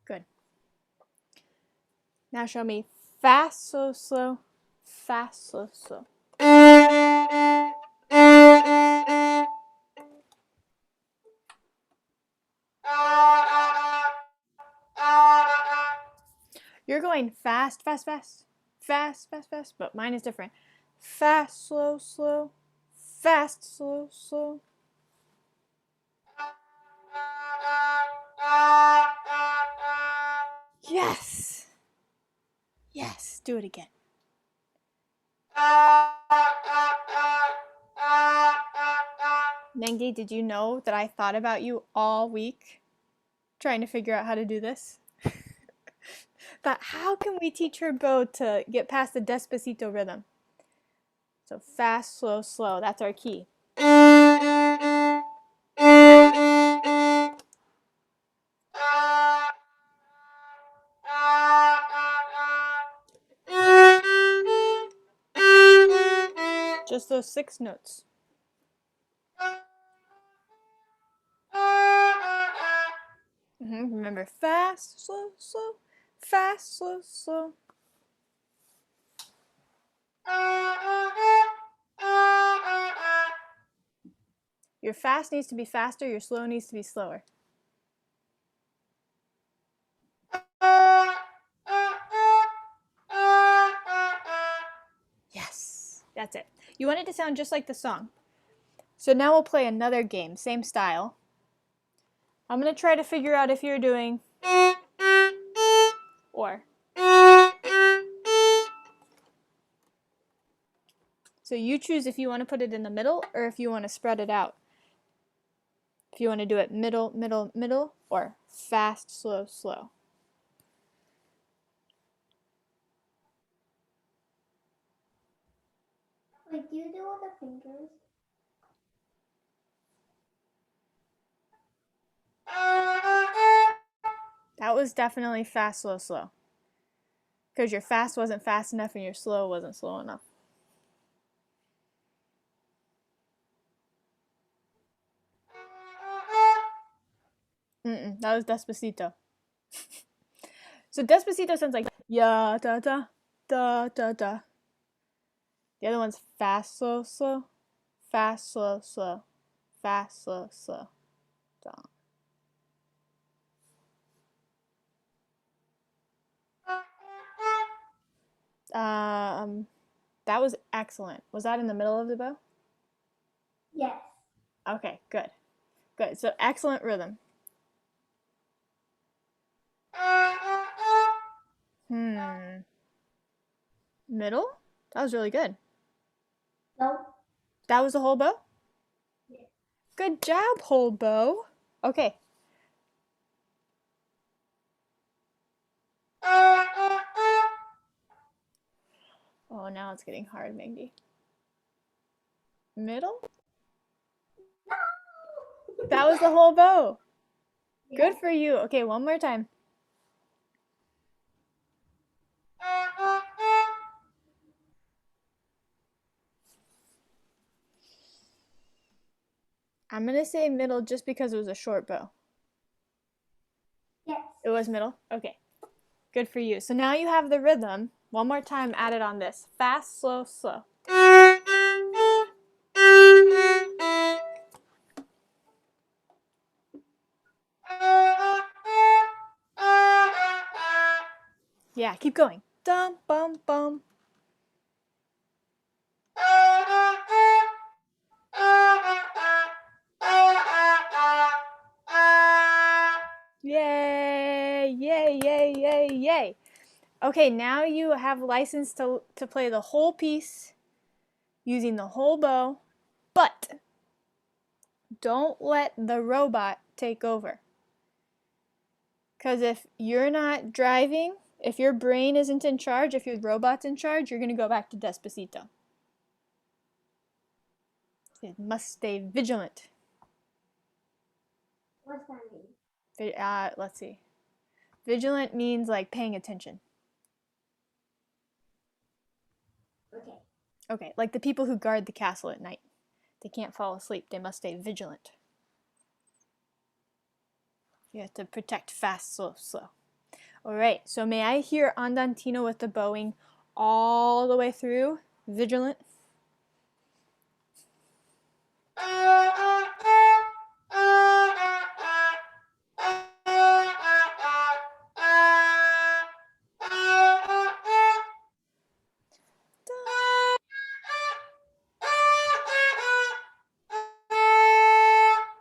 Good. Now show me fast, slow, slow, fast, slow, slow. You're going fast, fast, fast, fast, fast, fast, but mine is different. Fast, slow, slow, fast, slow, slow. Yes! Yes, do it again. Mendy, did you know that I thought about you all week trying to figure out how to do this? But how can we teach her bow to get past the Despacito rhythm? So fast, slow, slow. That's our key. Just those 6 notes. Remember, fast, slow, slow, fast, slow, slow. Your fast needs to be faster, your slow needs to be slower. Yes, that's it. You want it to sound just like the song. So now we'll play another game, same style. I'm going to try to figure out if you're doing or. So you choose if you want to put it in the middle or if you want to spread it out. If you want to do it middle, middle, middle, or fast, slow, slow. Wait, do you do all the fingers? That was definitely fast, slow, slow. Because your fast wasn't fast enough and your slow wasn't slow enough. That was Despacito. So Despacito sounds like ya da da da da da. The other one's fast, slow, slow, fast, slow, slow, fast, slow, slow. Da. That was excellent. Was that in the middle of the bow? Yes. Okay, good. Good. So excellent rhythm. Middle? That was really good. No. That was the whole bow? Yes. Good job, whole bow. Okay. Oh, now it's getting hard, Mendy. Middle? No. That was the whole bow. Yes. Good for you. Okay, one more time. I'm going to say middle just because it was a short bow. Yes. It was middle? Okay. Good for you. So now you have the rhythm. One more time added on this. Fast, slow, slow. Yeah, keep going. Dum, bum, bum. Yay, yay, yay, yay, yay. Okay, now you have license to play the whole piece using the whole bow But don't let the robot take over. Because if you're not driving, if your brain isn't in charge, if your robot's in charge, you're going to go back to Despacito. It must stay vigilant. What's that mean? Let's see. Vigilant means like paying attention. Okay. Okay, like the people who guard the castle at night. They can't fall asleep. They must stay vigilant. You have to protect fast, slow, slow. All right, so may I hear Andantino with the bowing all the way through? Vigilant.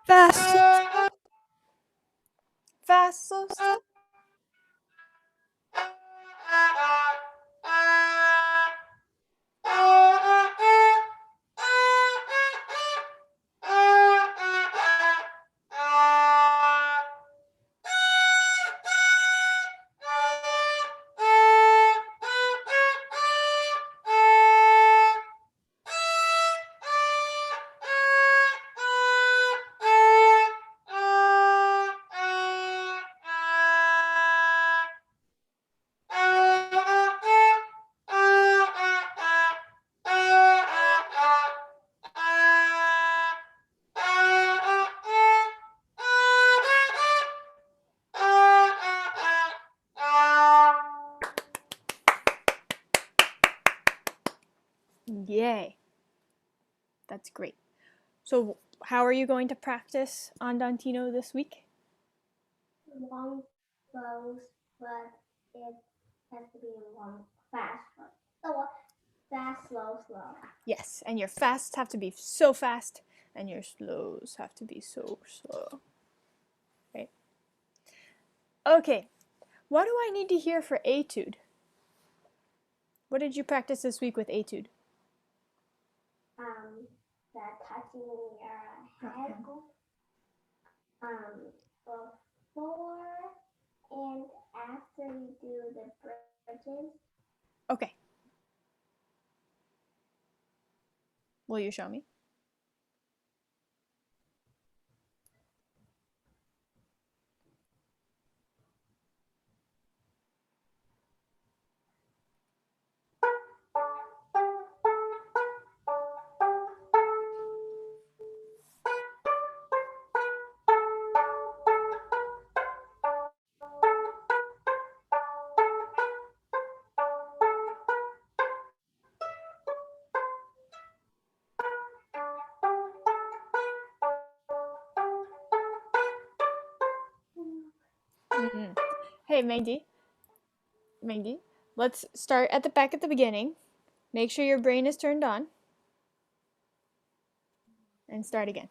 Fast, fast, slow, slow. Yay. That's great. So how are you going to practice Andantino this week? Long flows, but it has to be long, fast. So fast, slow, slow. Yes, and your fasts have to be so fast, and your slows have to be so slow. Right? Okay, what do I need to hear for etude? What did you practice this week with etude? The touching your head. Before and after you do the bridges. Okay. Will you show me? Mm-hmm. Hey, Mendy, let's start at the back at the beginning. Make sure your brain is turned on. And start again.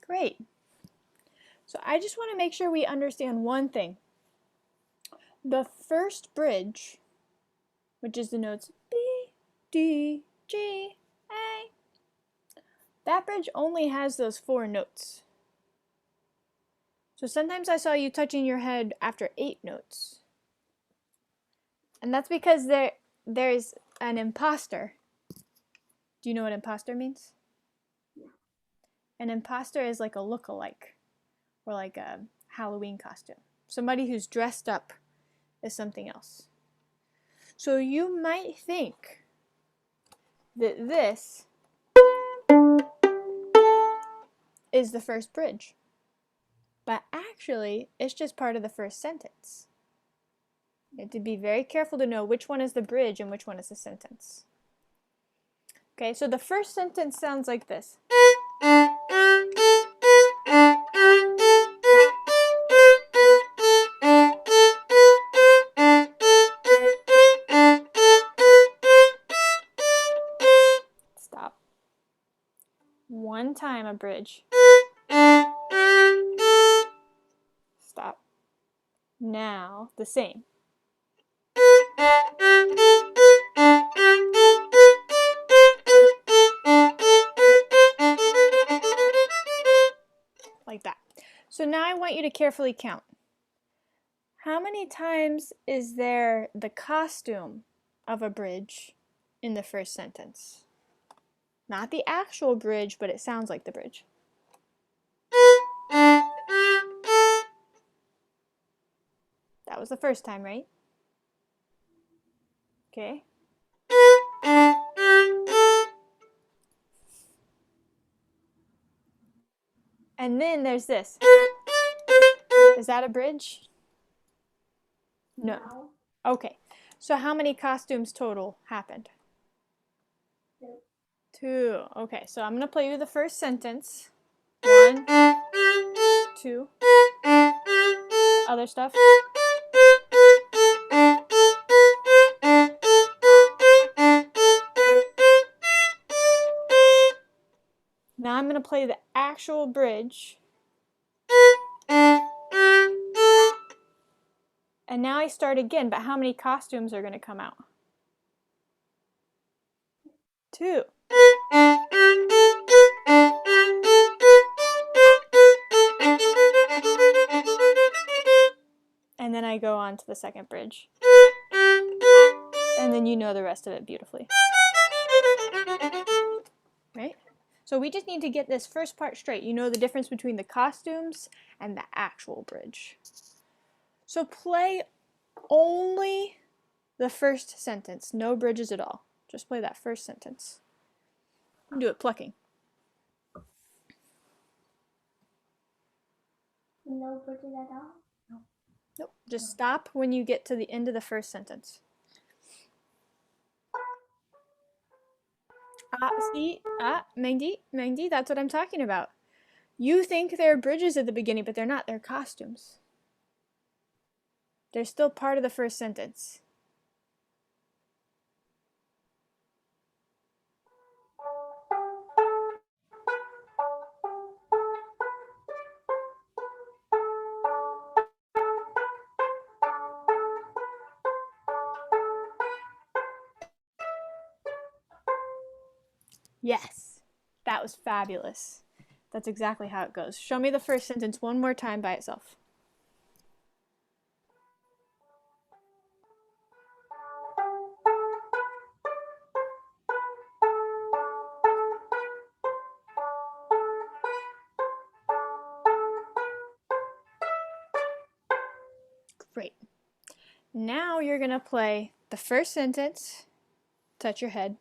Great. So I just want to make sure we understand one thing. The first bridge, which is the notes B, D, G, A, that bridge only has those 4 notes. So sometimes I saw you touching your head after 8 notes. And that's because there's an imposter. Do you know what imposter means? No. An imposter is like a look-alike, or like a Halloween costume. Somebody who's dressed up as something else. So you might think that this is the first bridge. But actually, it's just part of the first sentence. You have to be very careful to know which one is the bridge and which one is the sentence. Okay, so the first sentence sounds like this. Stop. One time a bridge. Stop. Now the same. Like that. So now I want you to carefully count. How many times is there the costume of a bridge in the first sentence? Not the actual bridge, but it sounds like the bridge. That was the first time, right? Okay. And then there's this. Is that a bridge? No. Okay. So how many costumes total happened? 2. 2. Okay, so I'm going to play you the first sentence. 1, 2. Other stuff. Now I'm going to play the actual bridge. And now I start again, but how many costumes are going to come out? 2. And then I go on to the second bridge. And then you know the rest of it beautifully. Right? So we just need to get this first part straight. You know the difference between the costumes and the actual bridge. So play only the first sentence. No bridges at all. Just play that first sentence. Do it plucking. No bridges at all? Nope. Just stop when you get to the end of the first sentence. See? Mendy, that's what I'm talking about. You think they're bridges at the beginning, but they're not. They're costumes. They're still part of the first sentence. Yes, that was fabulous. That's exactly how it goes. Show me the first sentence one more time by itself. Great. Now you're going to play the first sentence, touch your head,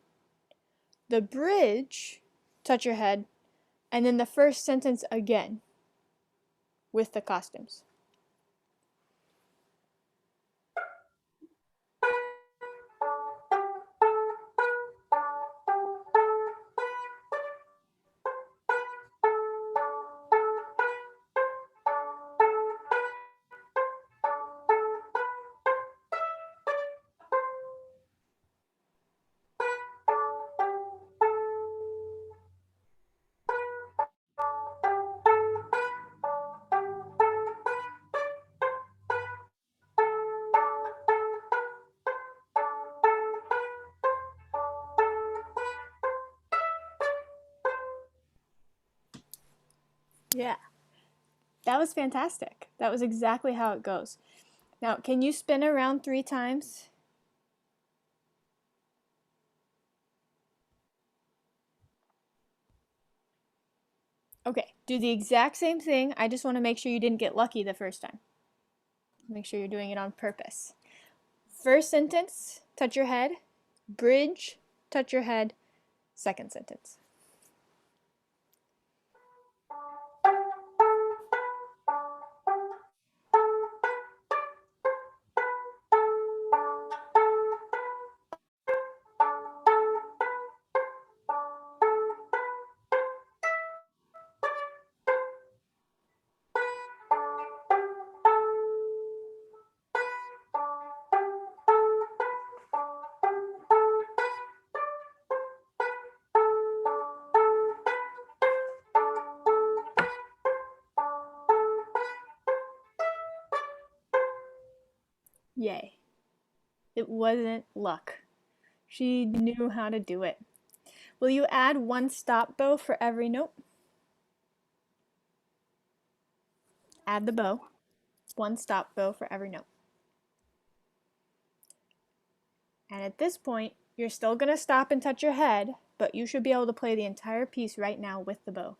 the bridge, touch your head, and then the first sentence again with the costumes. Yeah. That was fantastic. That was exactly how it goes. Now, can you spin around 3 times? Okay, do the exact same thing. I just want to make sure you didn't get lucky the first time. Make sure you're doing it on purpose. First sentence, touch your head. Bridge, touch your head. Second sentence. Yay. It wasn't luck. She knew how to do it. Will you add 1 stop bow for every note? Add the bow. 1 stop bow for every note. And at this point, you're still going to stop and touch your head, but you should be able to play the entire piece right now with the bow.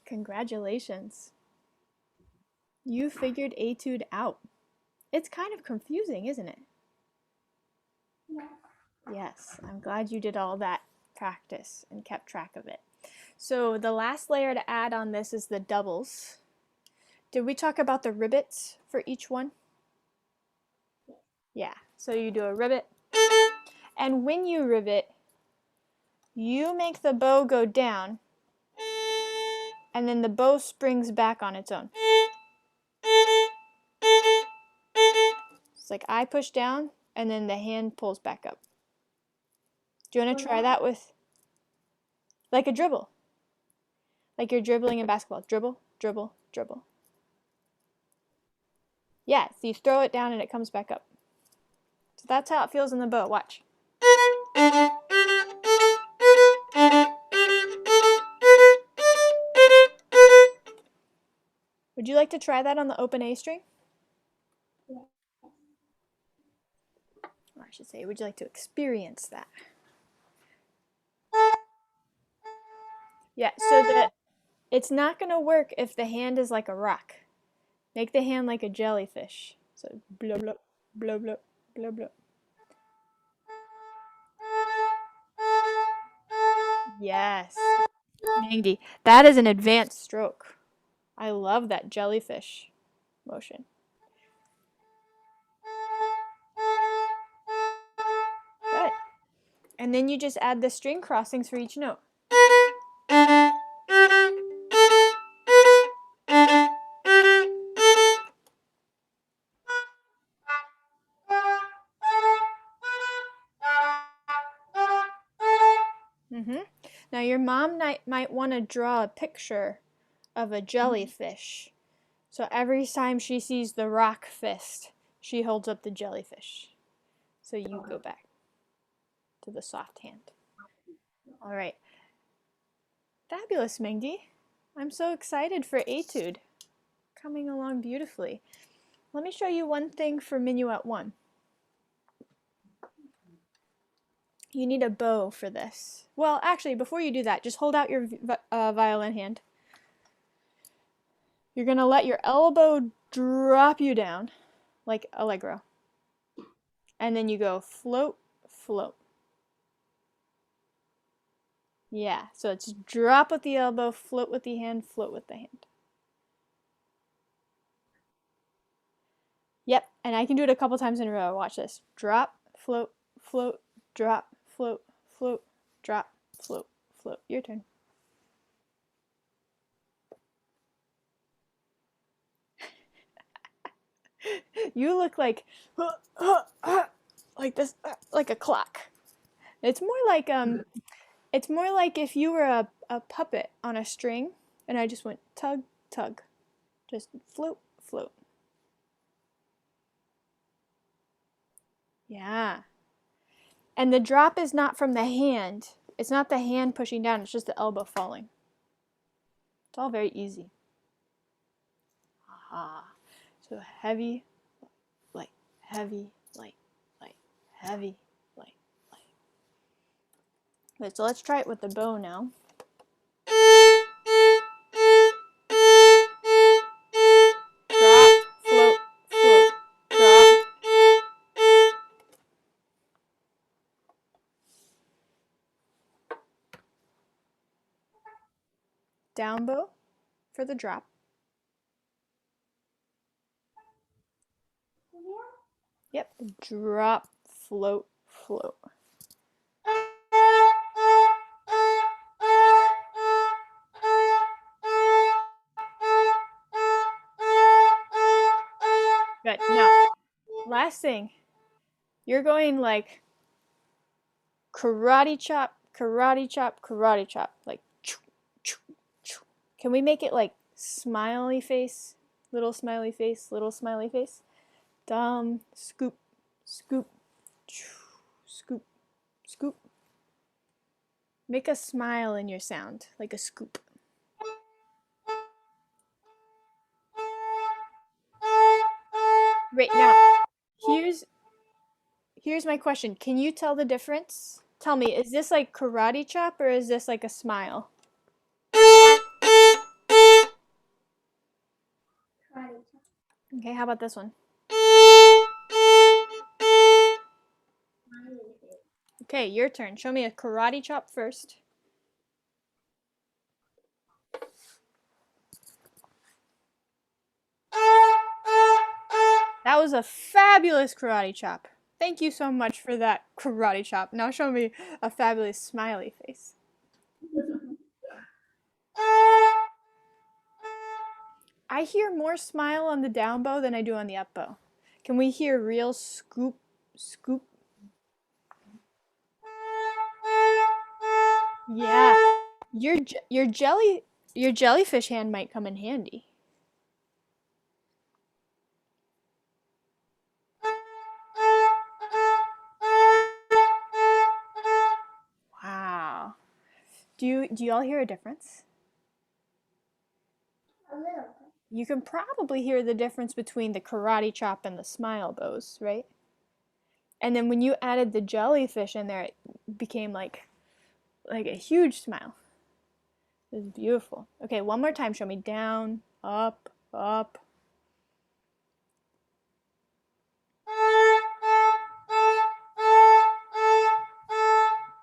Congratulations. You figured etude out. It's kind of confusing, isn't it? Yes. Yes, I'm glad you did all that practice and kept track of it. So the last layer to add on this is the doubles. Did we talk about the rivets for each one? Yeah, so you do a rivet. And when you rivet, you make the bow go down, and then the bow springs back on its own. It's like I push down, and then the hand pulls back up. Do you want to try that with, like a dribble? Like you're dribbling in basketball. Dribble, dribble, dribble. Yeah, so you throw it down and it comes back up. So that's how it feels in the bow. Watch. Would you like to try that on the open A string? Yes. Or I should say, would you like to experience that? Yeah, so that it's not going to work if the hand is like a rock. Make the hand like a jellyfish. So blow, blow, blow, blow, blow, blow. Yes. Mendy. That is an advanced stroke. I love that jellyfish motion. Good. And then you just add the string crossings for each note. Now your mom might want to draw a picture of a jellyfish. So every time she sees the rock fist, she holds up the jellyfish. So you go back to the soft hand. All right. Fabulous, Mendy. I'm so excited for etude. coming along beautifully. Let me show you one thing for minuet 1. You need a bow for this. Well, actually, before you do that, just hold out your violin hand. You're going to let your elbow drop you down, like allegro. And then you go float, float. Yeah, so it's drop with the elbow, float with the hand, float with the hand. Yep, and I can do it a couple times in a row. Watch this. Drop, float, float, drop, float, float, drop, float, float. Your turn. You look like this, like a clock. It's more like if you were a puppet on a string, and I just went tug, tug, just float, float. Yeah. And the drop is not from the hand. It's not the hand pushing down. It's just the elbow falling. It's all very easy. Aha. So heavy, light, heavy, light, light, heavy, light, light. Okay, so let's try it with the bow now. Drop, float, float, drop. Down bow for the drop. Yep, drop, float, float. Good. Now, last thing. You're going like karate chop, karate chop, karate chop. Like, choo, choo, choo. Can we make it like smiley face, little smiley face, little smiley face? Scoop, scoop, choo, scoop, scoop. Make a smile in your sound, like a scoop. Right now, here's my question. Can you tell the difference? Tell me, is this like karate chop or is this like a smile? Okay, how about this one? Okay, your turn. Show me a karate chop first. That was a fabulous karate chop. Thank you so much for that karate chop. Now show me a fabulous smiley face. I hear more smile on the down bow than I do on the up bow. Can we hear real scoop, scoop? Yeah. Your jellyfish hand might come in handy. Wow. Do y'all hear a difference? A little bit. You can probably hear the difference between the karate chop and the smile bows, right? And then when you added the jellyfish in there, it became like a huge smile. It was beautiful. Okay, one more time. Show me down, up, up.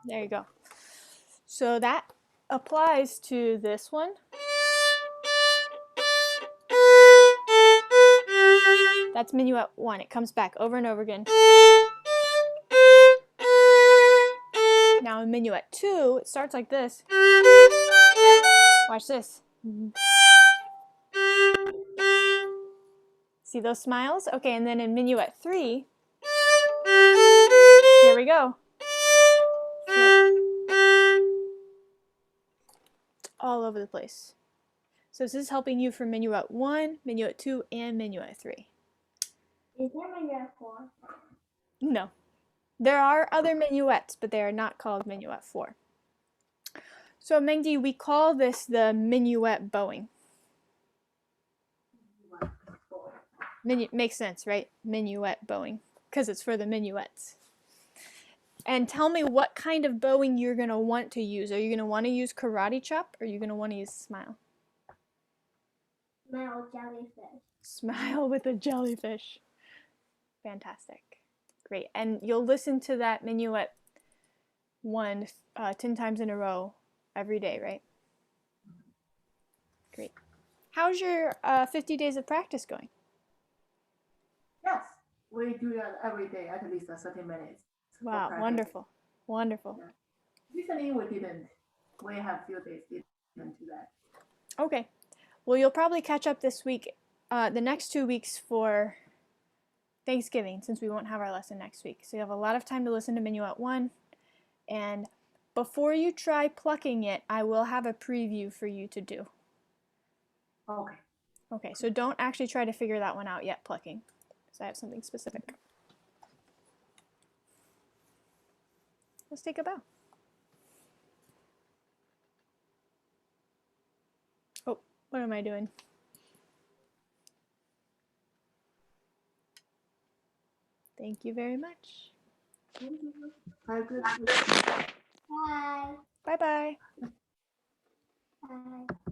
There you go. So that applies to this one. That's minuet 1. It comes back over and over again. Now in minuet 2, it starts like this. Watch this. See those smiles? Okay, and then in minuet 3, here we go. It's all over the place. So this is helping you for minuet 1, minuet 2, and minuet 3. Is there minuet 4? No. There are other minuets, but they are not called minuet 4. So Mendy, we call this the minuet bowing. Makes sense, right? Minuet bowing, because it's for the minuets. And tell me what kind of bowing you're going to want to use. Are you going to want to use karate chop or are you going to want to use smile? Smile jellyfish. Smile with a jellyfish. Fantastic. Great. And you'll listen to that minuet one 10 times in a row every day, right? Great. How's your 50 days of practice going? Yes, we do that every day, at least 30 minutes for Wow, practice. wonderful. Wonderful. Yeah. Recently, we didn't. We have few days didn't do that. Okay. Well, you'll probably catch up this week, the next 2 weeks for Thanksgiving, since we won't have our lesson next week. So you have a lot of time to listen to Minuet 1. And before you try plucking it, I will have a preview for you to do. Okay. Okay, so don't actually try to figure that one out yet, plucking, because I have something specific. Let's take a bow. Oh, what am I doing? Thank you very much. Very good. Bye. Bye-bye. Bye.